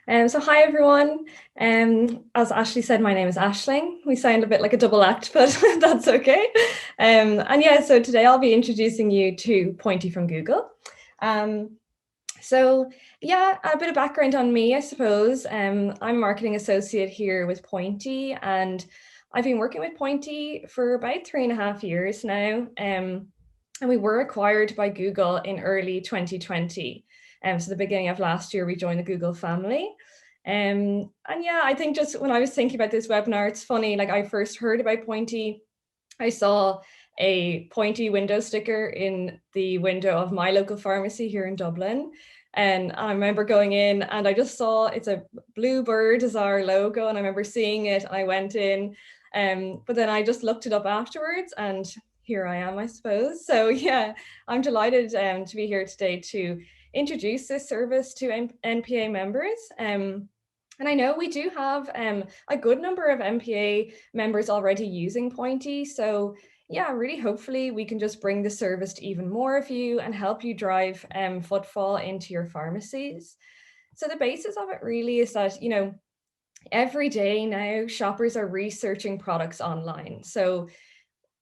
So hi everyone. As Ashley said, my name is Aisling. We sound a bit like a double act, but that's okay. And yeah, so today I'll be introducing you to Pointy from Google. Um, so yeah, a bit of background on me, I suppose. I'm a marketing associate here with Pointy, and I've been working with Pointy for about 3.5 years now. And we were acquired by Google in early 2020. So the beginning of last year, we joined the Google family. And yeah, I think just when I was thinking about this webinar, it's funny, like I first heard about Pointy, I saw a Pointy window sticker in the window of my local pharmacy here in Dublin. And I remember going in and I just saw it's a blue bird as our logo. And I remember seeing it. I went in, but then I just looked it up afterwards and here I am, I suppose. So yeah, I'm delighted to be here today to introduce this service to NPA members. And I know we do have a good number of NPA members already using Pointy. So yeah, really hopefully we can just bring the service to even more of you and help you drive footfall into your pharmacies. So the basis of it really is that, every day now shoppers are researching products online. So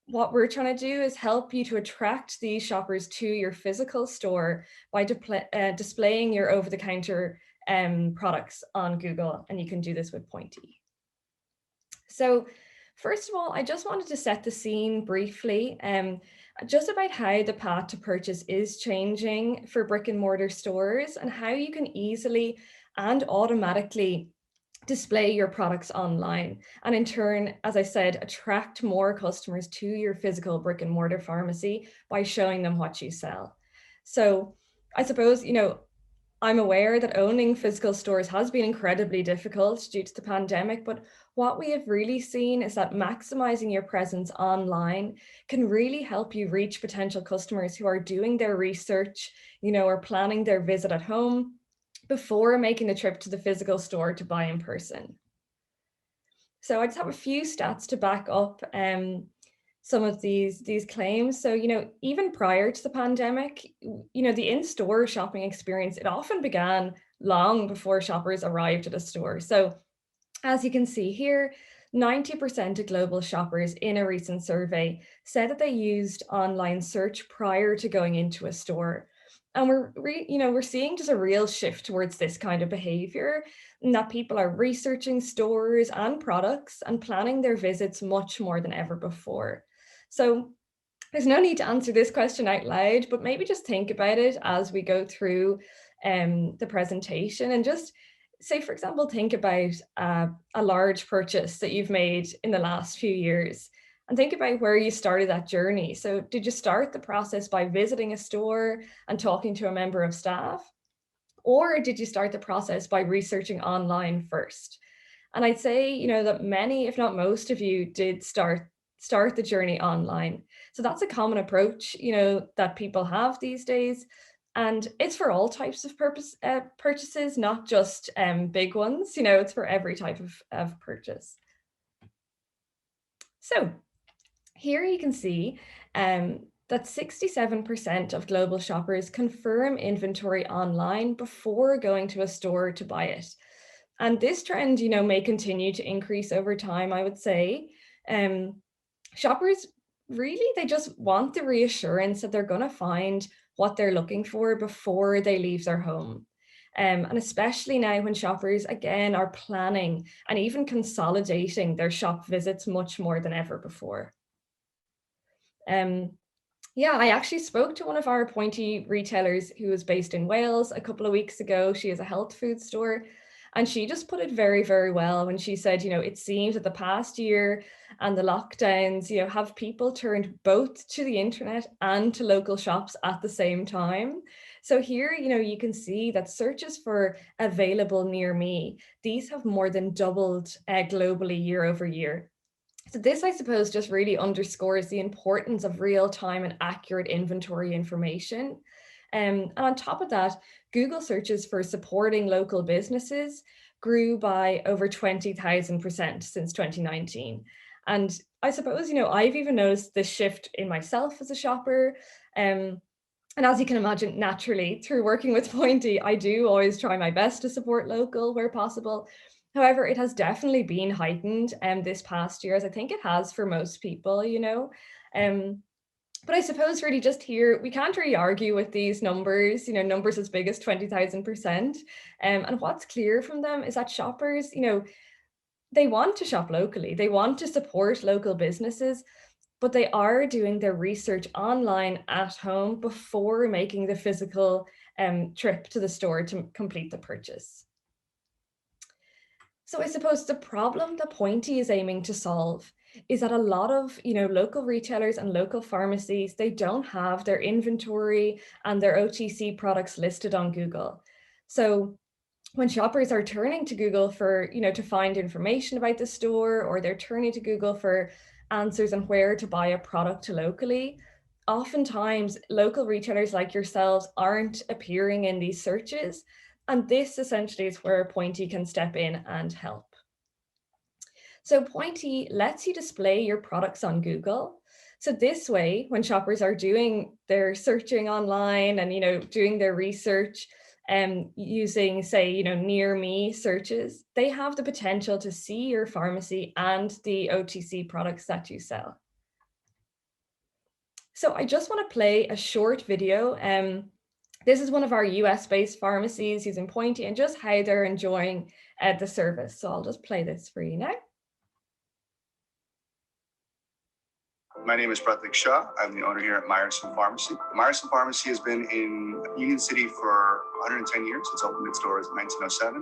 what we're trying to do is help you to attract these shoppers to your physical store by displaying your over-the-counter products on Google, and you can do this with Pointy. So first of all, I just wanted to set the scene briefly, just about how the path to purchase is changing for brick and mortar stores and how you can easily and automatically display your products online, and in turn, as I said, attract more customers to your physical brick and mortar pharmacy by showing them what you sell. So I suppose, I'm aware that owning physical stores has been incredibly difficult due to the pandemic, but what we have really seen is that maximizing your presence online can really help you reach potential customers who are doing their research, or planning their visit at home before making the trip to the physical store to buy in person. So I just have a few stats to back up some of these claims. So, even prior to the pandemic, the in-store shopping experience, it often began long before shoppers arrived at a store. So as you can see here, 90% of global shoppers in a recent survey said that they used online search prior to going into a store. And we're seeing just a real shift towards this kind of behavior, and that people are researching stores and products and planning their visits much more than ever before. So there's no need to answer this question out loud, but maybe just think about it as we go through the presentation, and just say, for example, think about a large purchase that you've made in the last few years and think about where you started that journey. So did you start the process by visiting a store and talking to a member of staff? Or did you start the process by researching online first? And I'd say, that many, if not most of you, did start the journey online. So that's a common approach, that people have these days. And it's for all types of purchases, not just big ones. It's for every type of purchase. So here you can see that 67% of global shoppers confirm inventory online before going to a store to buy it. And this trend, may continue to increase over time, I would say. Shoppers really, they just want the reassurance that they're going to find what they're looking for before they leave their home. And especially now when shoppers, again, are planning and even consolidating their shop visits much more than ever before. Yeah, I actually spoke to one of our Pointy retailers who was based in Wales a couple of weeks ago. She has a health food store, and she just put it very, very well when she said, it seems that the past year and the lockdowns, have people turned both to the internet and to local shops at the same time. So here, you can see that searches for available near me, these have more than doubled globally year over year. So this, I suppose, just really underscores the importance of real-time and accurate inventory information. And on top of that, Google searches for supporting local businesses grew by over 20,000% since 2019. And I suppose, I've even noticed this shift in myself as a shopper. And as you can imagine, naturally, through working with Pointy, I do always try my best to support local where possible. However, it has definitely been heightened this past year, as I think it has for most people, you know. Um, but I suppose really just here, we can't really argue with these numbers, you know, numbers as big as 20,000%. And what's clear from them is that shoppers, you know, they want to shop locally, they want to support local businesses, but they are doing their research online at home before making the physical trip to the store to complete the purchase. So I suppose the problem that Pointy is aiming to solve is that a lot of, you know, local retailers and local pharmacies, they don't have their inventory and their OTC products listed on Google. So when shoppers are turning to Google for, you know, to find information about the store, or they're turning to Google for answers on where to buy a product locally, oftentimes local retailers like yourselves aren't appearing in these searches. And this essentially is where Pointy can step in and help. So Pointy lets you display your products on Google. So this way, when shoppers are doing their searching online and, you know, doing their research, using, say, you know, near me searches, they have the potential to see your pharmacy and the OTC products that you sell. So I just want to play a short video. This is one of our US-based pharmacies using Pointy and just how they're enjoying the service. So I'll just play this for you now. My name is Pratik Shah. I'm the owner here at Meyerson Pharmacy. Meyerson Pharmacy has been in Union City for 110 years. It's opened its doors in 1907.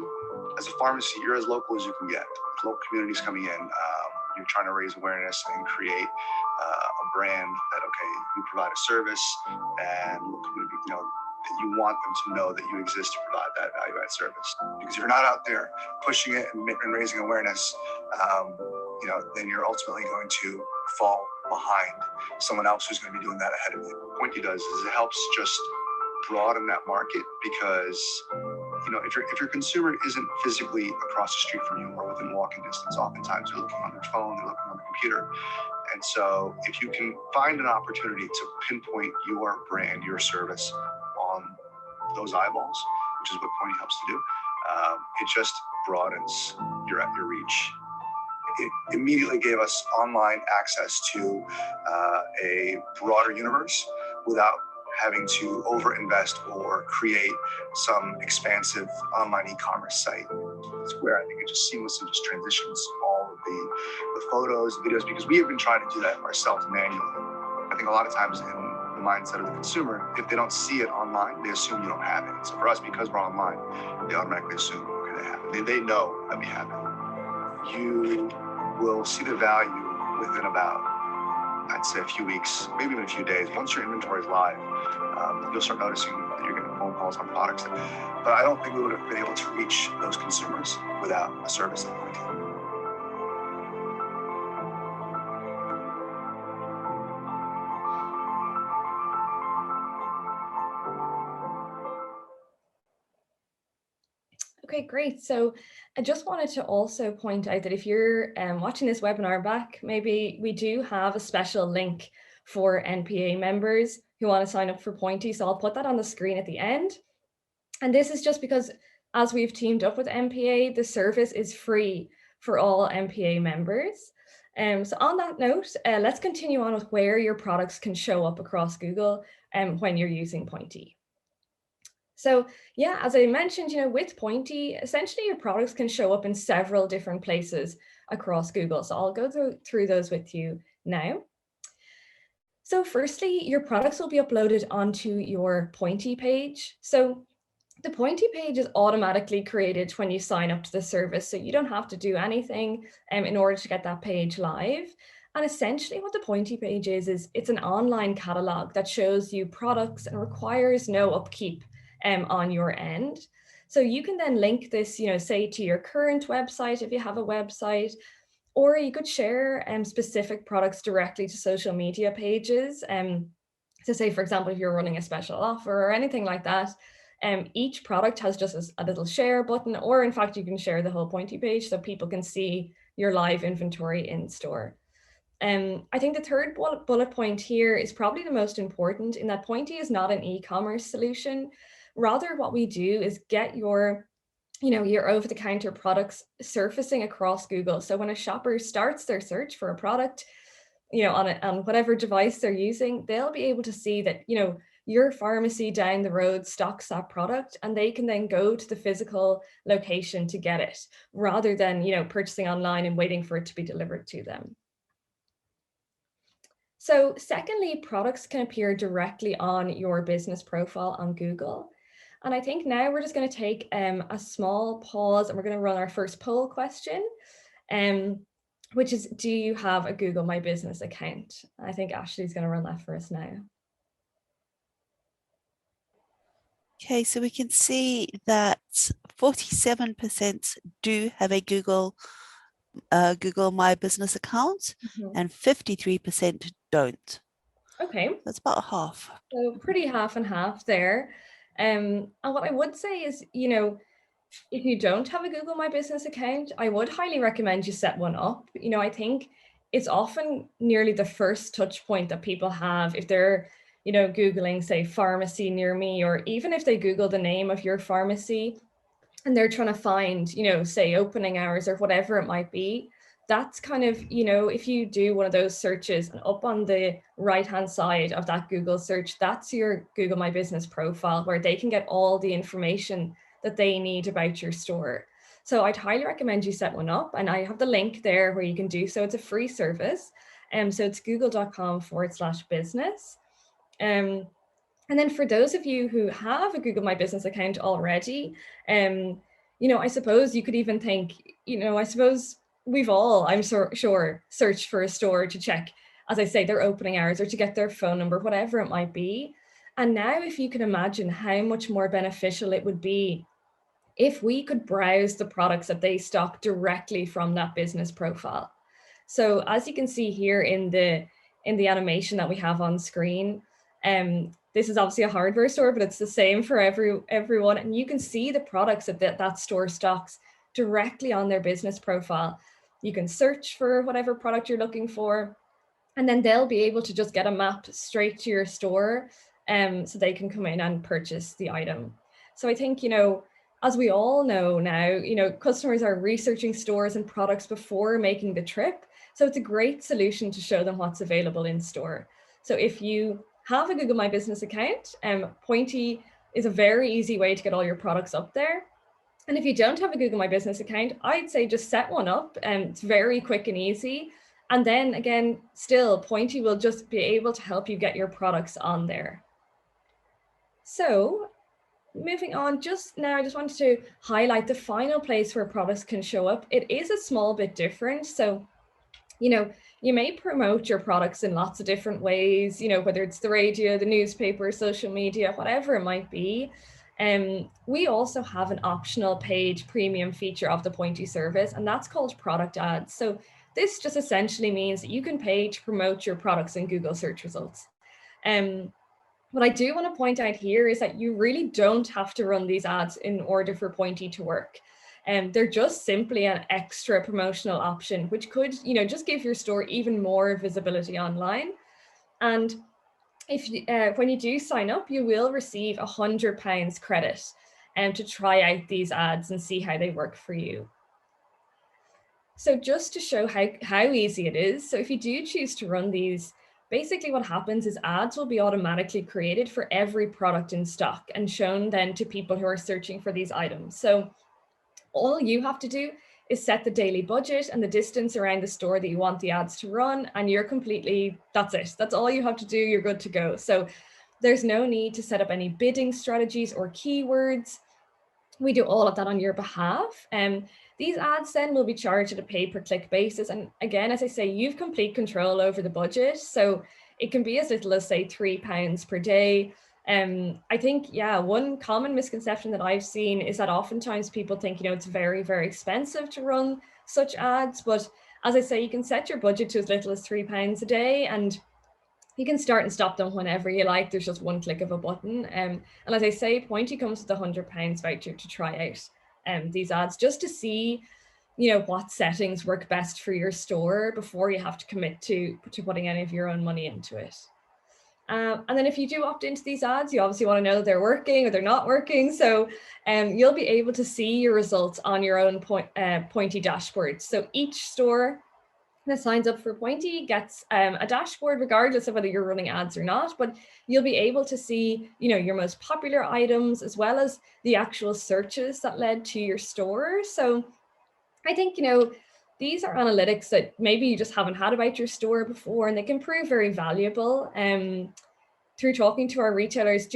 As a pharmacy, you're as local as you can get. Local communities coming in. You're trying to raise awareness and create a brand that, okay, you provide a service and, you know, that you want them to know that you exist to provide that value-add service. Because if you're not out there pushing it and raising awareness, you know, then you're ultimately going to fall behind someone else who's going to be doing that ahead of you. What Pointy does is it helps just broaden that market, because you know, if your consumer isn't physically across the street from you or within walking distance, oftentimes they're looking on their phone, they're looking on the computer. And so if you can find an opportunity to pinpoint your brand, your service on those eyeballs, which is what Pointy helps to do, it just broadens your reach. It immediately gave us online access to a broader universe without having to overinvest or create some expansive online e-commerce site. It's where I think it just seamlessly just transitions all of the photos, the videos, because we have been trying to do that ourselves manually. I think a lot of times in the mindset of the consumer, if they don't see it online, they assume you don't have it. So for us, because we're online, they automatically assume, okay, they have it. They know that we have it. You will see the value within about, I'd say, a few weeks, maybe even a few days. Once your inventory is live, you'll start noticing that you're getting phone calls on products. But I don't think we would have been able to reach those consumers without a service like Pointy. Okay, great. So I just wanted to also point out that if you're watching this webinar back, maybe we do have a special link for NPA members who want to sign up for Pointy. So I'll put that on the screen at the end. And this is just because as we've teamed up with NPA, the service is free for all NPA members. So on that note, let's continue on with where your products can show up across Google when you're using Pointy. So yeah, as I mentioned, you know, with Pointy, essentially your products can show up in several different places across Google. So I'll go through those with you now. So firstly, your products will be uploaded onto your Pointy page. So the Pointy page is automatically created when you sign up to the service. So you don't have to do anything in order to get that page live. And essentially what the Pointy page is it's an online catalog that shows you products and requires no upkeep on your end. So you can then link this, you know, say to your current website if you have a website, or you could share specific products directly to social media pages. So say, for example, if you're running a special offer or anything like that, each product has just a little share button, or in fact, you can share the whole Pointy page so people can see your live inventory in store. I think the third bullet point here is probably the most important, in that Pointy is not an e-commerce solution. Rather, what we do is get your over-the-counter products surfacing across Google. So when a shopper starts their search for a product, on whatever device they're using, they'll be able to see that, your pharmacy down the road stocks that product, and they can then go to the physical location to get it, rather than, purchasing online and waiting for it to be delivered to them. So secondly, products can appear directly on your business profile on Google. And I think now we're just going to take a small pause, and we're going to run our first poll question, which is, do you have a Google My Business account? I think Ashley's going to run that for us now. Okay, so we can see that 47% do have a Google My Business account, and 53% don't. Okay. That's about half. So pretty half and half there. And what I would say is, if you don't have a Google My Business account, I would highly recommend you set one up. I think it's often nearly the first touch point that people have if they're, Googling, say, pharmacy near me, or even if they Google the name of your pharmacy and they're trying to find, say, opening hours or whatever it might be. That's kind of, if you do one of those searches, and up on the right-hand side of that Google search, that's your Google My Business profile, where they can get all the information that they need about your store. So I'd highly recommend you set one up, and I have the link there where you can do so. It's a free service. So it's google.com/business. And then for those of you who have a Google My Business account already, I suppose you could even think, I suppose we've all, I'm sure, searched for a store to check, as I say, their opening hours, or to get their phone number, whatever it might be. And now, if you can imagine how much more beneficial it would be if we could browse the products that they stock directly from that business profile. So as you can see here in the animation that we have on screen, this is obviously a hardware store, but it's the same for everyone. And you can see the products that store stocks directly on their business profile. You can search for whatever product you're looking for, and then they'll be able to just get a map straight to your store, so they can come in and purchase the item. So I think, as we all know now, customers are researching stores and products before making the trip. So it's a great solution to show them what's available in store. So if you have a Google My Business account, Pointy is a very easy way to get all your products up there. And if you don't have a Google My Business account, I'd say just set one up, and it's very quick and easy. And then again, still, Pointy will just be able to help you get your products on there. So moving on, just now, I just wanted to highlight the final place where products can show up. It is a small bit different. So, you may promote your products in lots of different ways, whether it's the radio, the newspaper, social media, whatever it might be. We also have an optional paid premium feature of the Pointy service, and that's called product ads. So this just essentially means that you can pay to promote your products in Google search results. What I do want to point out here is that you really don't have to run these ads in order for Pointy to work. They're just simply an extra promotional option, which could, just give your store even more visibility online. And if when you do sign up, you will receive £100 credit to try out these ads and see how they work for you. So just to show how easy it is, so if you do choose to run these, basically what happens is ads will be automatically created for every product in stock and shown then to people who are searching for these items. So all you have to do is set the daily budget and the distance around the store that you want the ads to run, and that's it. That's all you have to do. You're good to go. So there's no need to set up any bidding strategies or keywords. We do all of that on your behalf. These ads then will be charged at a pay-per-click basis. And again, as I say, you've complete control over the budget. So it can be as little as, say, £3 per day. I think, one common misconception that I've seen is that oftentimes people think, it's very, very expensive to run such ads. But as I say, you can set your budget to as little as £3 a day, and you can start and stop them whenever you like. There's just one click of a button. And as I say, Pointy comes with a £100 voucher to try out these ads, just to see, what settings work best for your store before you have to commit to putting any of your own money into it. And then if you do opt into these ads, you obviously want to know they're working or they're not working. So you'll be able to see your results on your own Pointy dashboard. So each store that signs up for Pointy gets a dashboard regardless of whether you're running ads or not, but you'll be able to see, your most popular items as well as the actual searches that led to your store. So I think, these are analytics that maybe you just haven't had about your store before, and they can prove very valuable. Through talking to our retailers,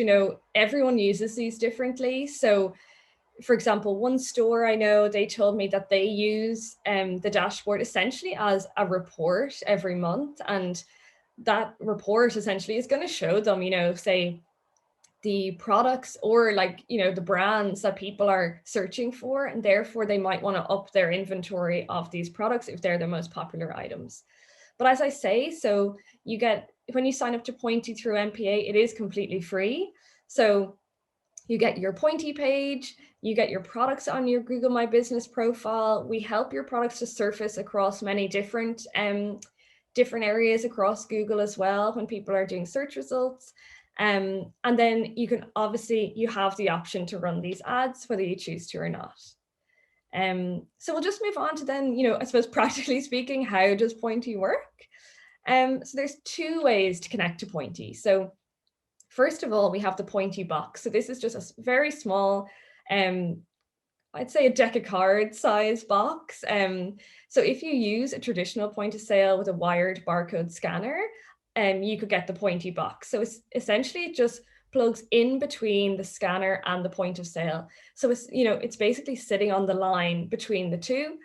everyone uses these differently. So for example, one store I know, they told me that they use the dashboard essentially as a report every month. And that report essentially is going to show them, say the products or the brands that people are searching for. And therefore they might want to up their inventory of these products if they're the most popular items. But as I say, so you get, when you sign up to Pointy through MPA, it is completely free. So you get your Pointy page, you get your products on your Google My Business profile. We help your products to surface across many different areas across Google as well when people are doing search results. And then you have the option to run these ads, whether you choose to or not. So we'll just move on to then, I suppose practically speaking, how does Pointy work? So there's two ways to connect to Pointy. So first of all, we have the Pointy box. So this is just a very small, I'd say a deck of cards size box. So if you use a traditional point of sale with a wired barcode scanner, you could get the Pointy box. So it's essentially it just plugs in between the scanner and the point of sale. So it's basically sitting on the line between the two.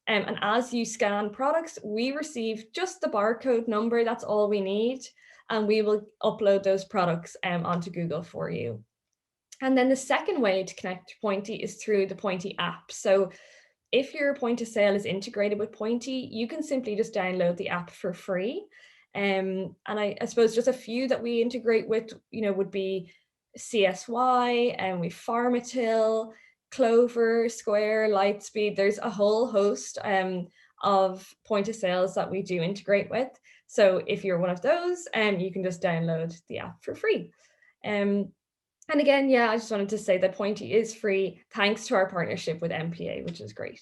And as you scan products, we receive just the barcode number. That's all we need. And we will upload those products onto Google for you. And then the second way to connect to Pointy is through the Pointy app. So if your point of sale is integrated with Pointy, you can simply just download the app for free. And I suppose just a few that we integrate with, would be CSY, and we Pharmatil, Clover, Square, Lightspeed. There's a whole host of point of sales that we do integrate with. So if you're one of those, you can just download the app for free. And again, I just wanted to say that Pointy is free thanks to our partnership with MPA, which is great.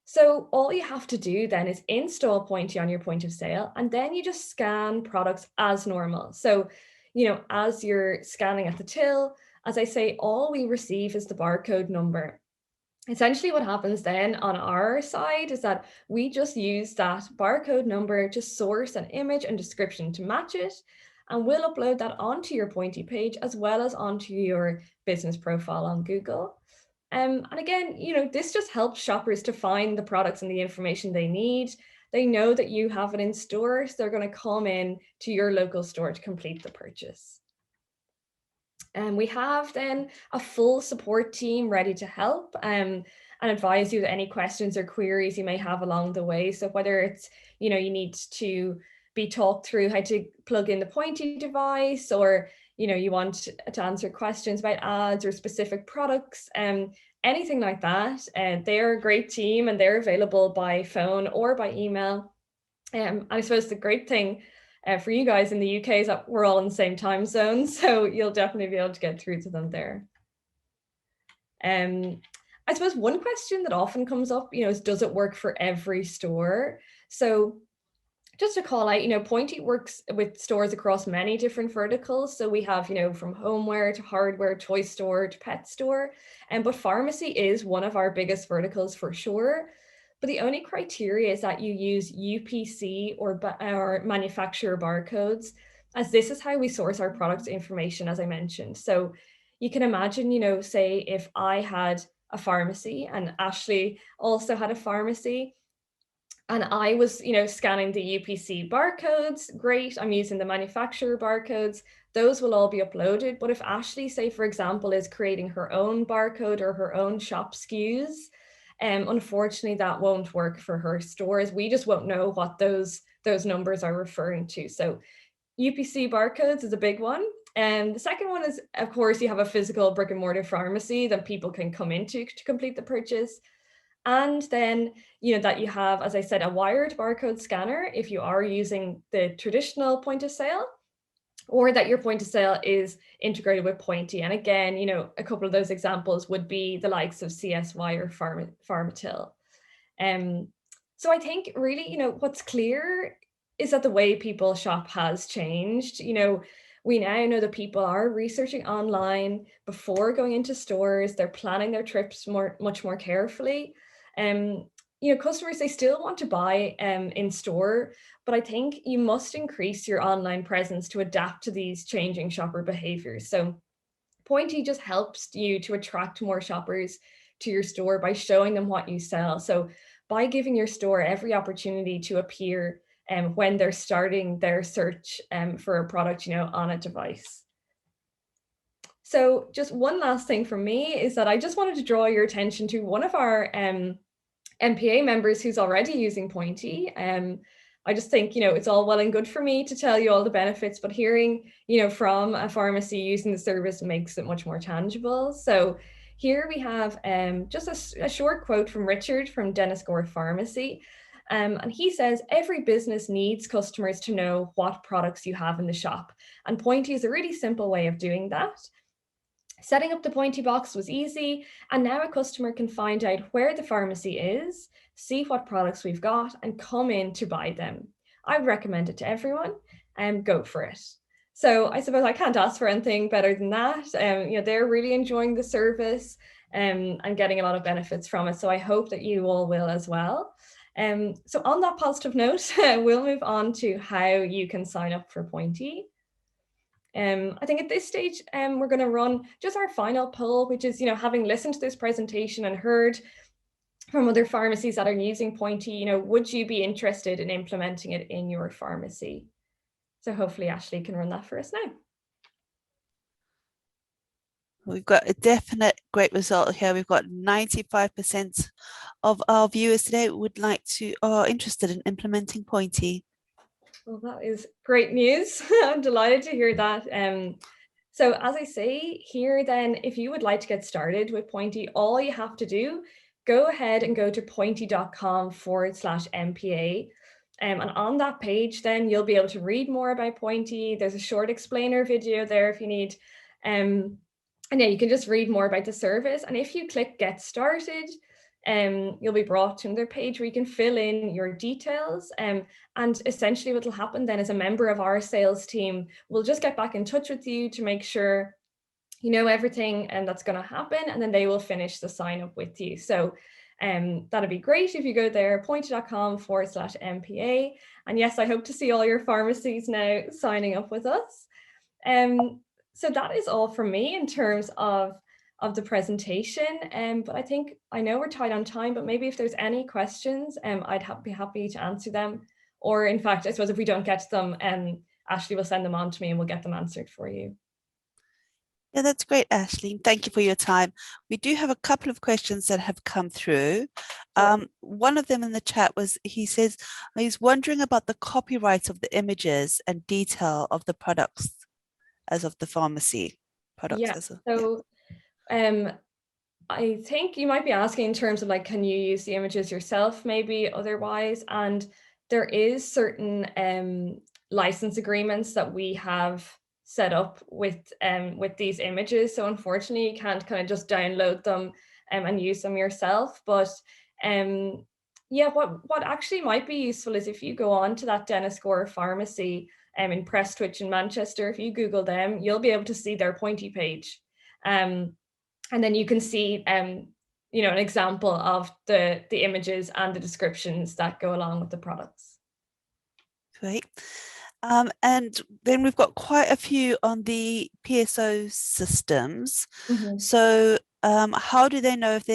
So all you have to do then is install Pointy on your point of sale, and then you just scan products as normal. So, as you're scanning at the till, as I say, all we receive is the barcode number. Essentially what happens then on our side is that we just use that barcode number to source an image and description to match it. And we'll upload that onto your Pointy page as well as onto your business profile on Google. And again, this just helps shoppers to find the products and the information they need. They know that you have it in store, so they're going to come in to your local store to complete the purchase. And we have then a full support team ready to help and advise you with any questions or queries you may have along the way. So whether it's, you need to be talked through how to plug in the Pointy device, or you want to answer questions about ads or specific products, anything like that. And they're a great team, and they're available by phone or by email. And I suppose the great thing for you guys in the UK is that we're all in the same time zone, so you'll definitely be able to get through to them there. I suppose one question that often comes up, is does it work for every store? So just to call out, Pointy works with stores across many different verticals. So we have, from homeware to hardware, toy store to pet store. But pharmacy is one of our biggest verticals for sure. But the only criteria is that you use UPC or manufacturer barcodes, as this is how we source our product information, as I mentioned. So you can imagine, say if I had a pharmacy and Ashley also had a pharmacy, and I was, scanning the UPC barcodes, great, I'm using the manufacturer barcodes, those will all be uploaded. But if Ashley, say, for example, is creating her own barcode or her own shop SKUs, unfortunately, that won't work for her stores. We just won't know what those numbers are referring to. So UPC barcodes is a big one. And the second one is, of course, you have a physical brick and mortar pharmacy that people can come into to complete the purchase. And then, that you have, as I said, a wired barcode scanner if you are using the traditional point of sale, or that your point of sale is integrated with Pointy. And again, a couple of those examples would be the likes of CSY or Pharmatil. So I think really, what's clear is that the way people shop has changed. We now know that people are researching online before going into stores. They're planning their trips much more carefully. Customers, they still want to buy in store, but I think you must increase your online presence to adapt to these changing shopper behaviors. So Pointy just helps you to attract more shoppers to your store by showing them what you sell. So by giving your store every opportunity to appear when they're starting their search for a product, on a device. So just one last thing from me is that I just wanted to draw your attention to one of our MPA members who's already using Pointy. I just think, it's all well and good for me to tell you all the benefits, but hearing, from a pharmacy using the service makes it much more tangible. So here we have just a short quote from Richard from Dennis Gore Pharmacy. And he says, every business needs customers to know what products you have in the shop. And Pointy is a really simple way of doing that. Setting up the Pointy box was easy, and now a customer can find out where the pharmacy is, see what products we've got, and come in to buy them. I would recommend it to everyone, and go for it. So I suppose I can't ask for anything better than that. They're really enjoying the service and getting a lot of benefits from it. So I hope that you all will as well. So on that positive note, we'll move on to how you can sign up for Pointy. I think at this stage, we're going to run just our final poll, which is, having listened to this presentation and heard from other pharmacies that are using Pointy, would you be interested in implementing it in your pharmacy? So hopefully Ashley can run that for us now. We've got a definite great result here. We've got 95% of our viewers today are interested in implementing Pointy. Well, that is great news. I'm delighted to hear that. So as I say here, then, if you would like to get started with Pointy, all you have to do, go ahead and go to pointy.com/MPA. And on that page, then you'll be able to read more about Pointy. There's a short explainer video there if you need. And yeah, you can just read more about the service. And if you click Get Started, you'll be brought to another page where you can fill in your details. And essentially what will happen then is a member of our sales team will just get back in touch with you to make sure you know everything and that's going to happen, and then they will finish the sign up with you. So that'd be great if you go there, pointy.com/MPA. And yes, I hope to see all your pharmacies now signing up with us. So that is all from me in terms of the presentation. But I know we're tight on time, but maybe if there's any questions, I'd be happy to answer them. Or in fact, I suppose if we don't get to them, Ashley will send them on to me and we'll get them answered for you. Yeah, that's great, Ashley. Thank you for your time. We do have a couple of questions that have come through. One of them in the chat was, he says, he's wondering about the copyright of the images and detail of the products as of the pharmacy products. Yeah, so I think you might be asking in terms of like, can you use the images yourself, maybe otherwise? And there is certain license agreements that we have set up with these images. So unfortunately, you can't kind of just download them and use them yourself. But yeah, what actually might be useful is if you go on to that Dennis Gore Pharmacy in Prestwich in Manchester, if you Google them, you'll be able to see their Pointy page. And then you can see an example of the images and the descriptions that go along with the products. Great. And then we've got quite a few on the PSO systems. Mm-hmm. So how do they know if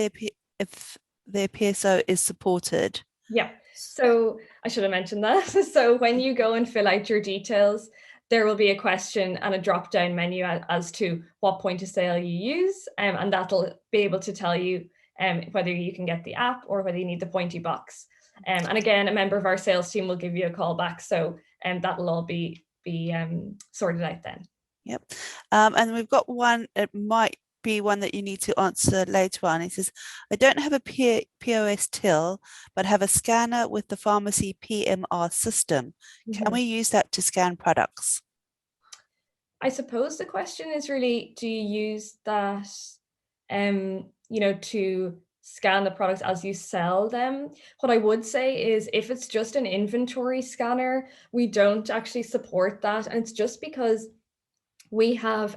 their PSO is supported? Yeah, so I should have mentioned that. So when you go and fill out your details, there will be a question and a drop-down menu as to what point of sale you use, and that'll be able to tell you whether you can get the app or whether you need the Pointy box. And again, a member of our sales team will give you a call back, so that'll all be sorted out then. Yep. And we've got one, it might be one that you need to answer later on. He says, I don't have a POS till, but have a scanner with the pharmacy PMR system. Can we use that to scan products? I suppose the question is really, do you use that, to scan the products as you sell them? What I would say is if it's just an inventory scanner, we don't actually support that. And it's just because we have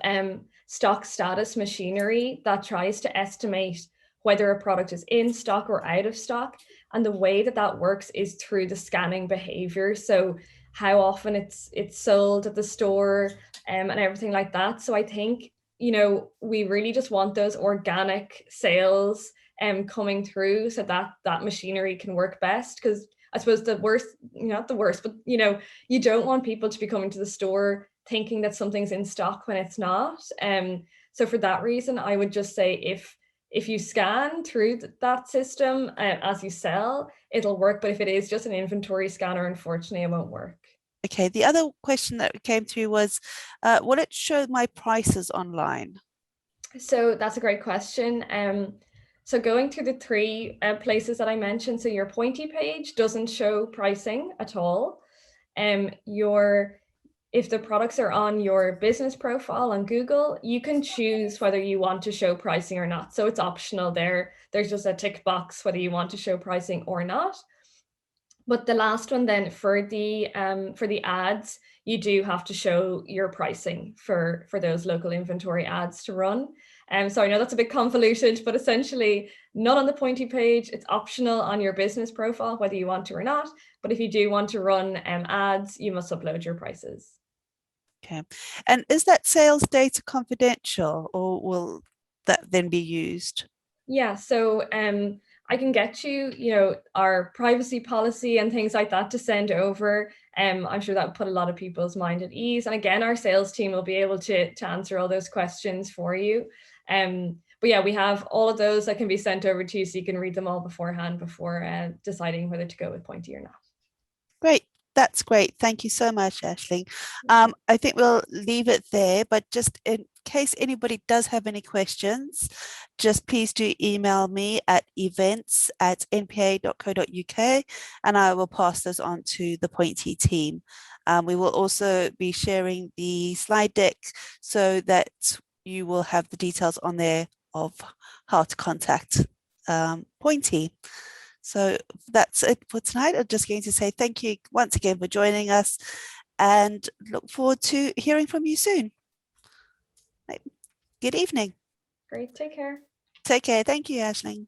stock status machinery that tries to estimate whether a product is in stock or out of stock. And the way that that works is through the scanning behavior. So how often it's sold at the store and everything like that. So I think, we really just want those organic sales coming through so that that machinery can work best. Because I suppose the worst, not the worst, but you don't want people to be coming to the store thinking that something's in stock when it's not. So for that reason, I would just say if you scan through that system as you sell, it'll work. But if it is just an inventory scanner, unfortunately, it won't work. Okay, the other question that came through was, will it show my prices online? So that's a great question. So going through the three places that I mentioned, so your Pointy page doesn't show pricing at all. If the products are on your business profile on Google, you can choose whether you want to show pricing or not. So it's optional there. There's just a tick box whether you want to show pricing or not. But the last one then for the ads, you do have to show your pricing for those local inventory ads to run. So I know that's a bit convoluted, but essentially not on the Pointy page. It's optional on your business profile, whether you want to or not. But if you do want to run ads, you must upload your prices. Okay. And is that sales data confidential, or will that then be used? Yeah, so I can get you, our privacy policy and things like that to send over. I'm sure that would put a lot of people's mind at ease. And again, our sales team will be able to answer all those questions for you. But yeah, we have all of those that can be sent over to you so you can read them all beforehand before deciding whether to go with Pointy or not. Great. That's great. Thank you so much, Aisling. I think we'll leave it there, but just in case anybody does have any questions, just please do email me at events@npa.co.uk and I will pass those on to the Pointy team. We will also be sharing the slide deck so that you will have the details on there of how to contact Pointy. So that's it for tonight. I'm just going to say thank you once again for joining us and look forward to hearing from you soon. Good evening. Great. Take care. Take care. Thank you, Aisling.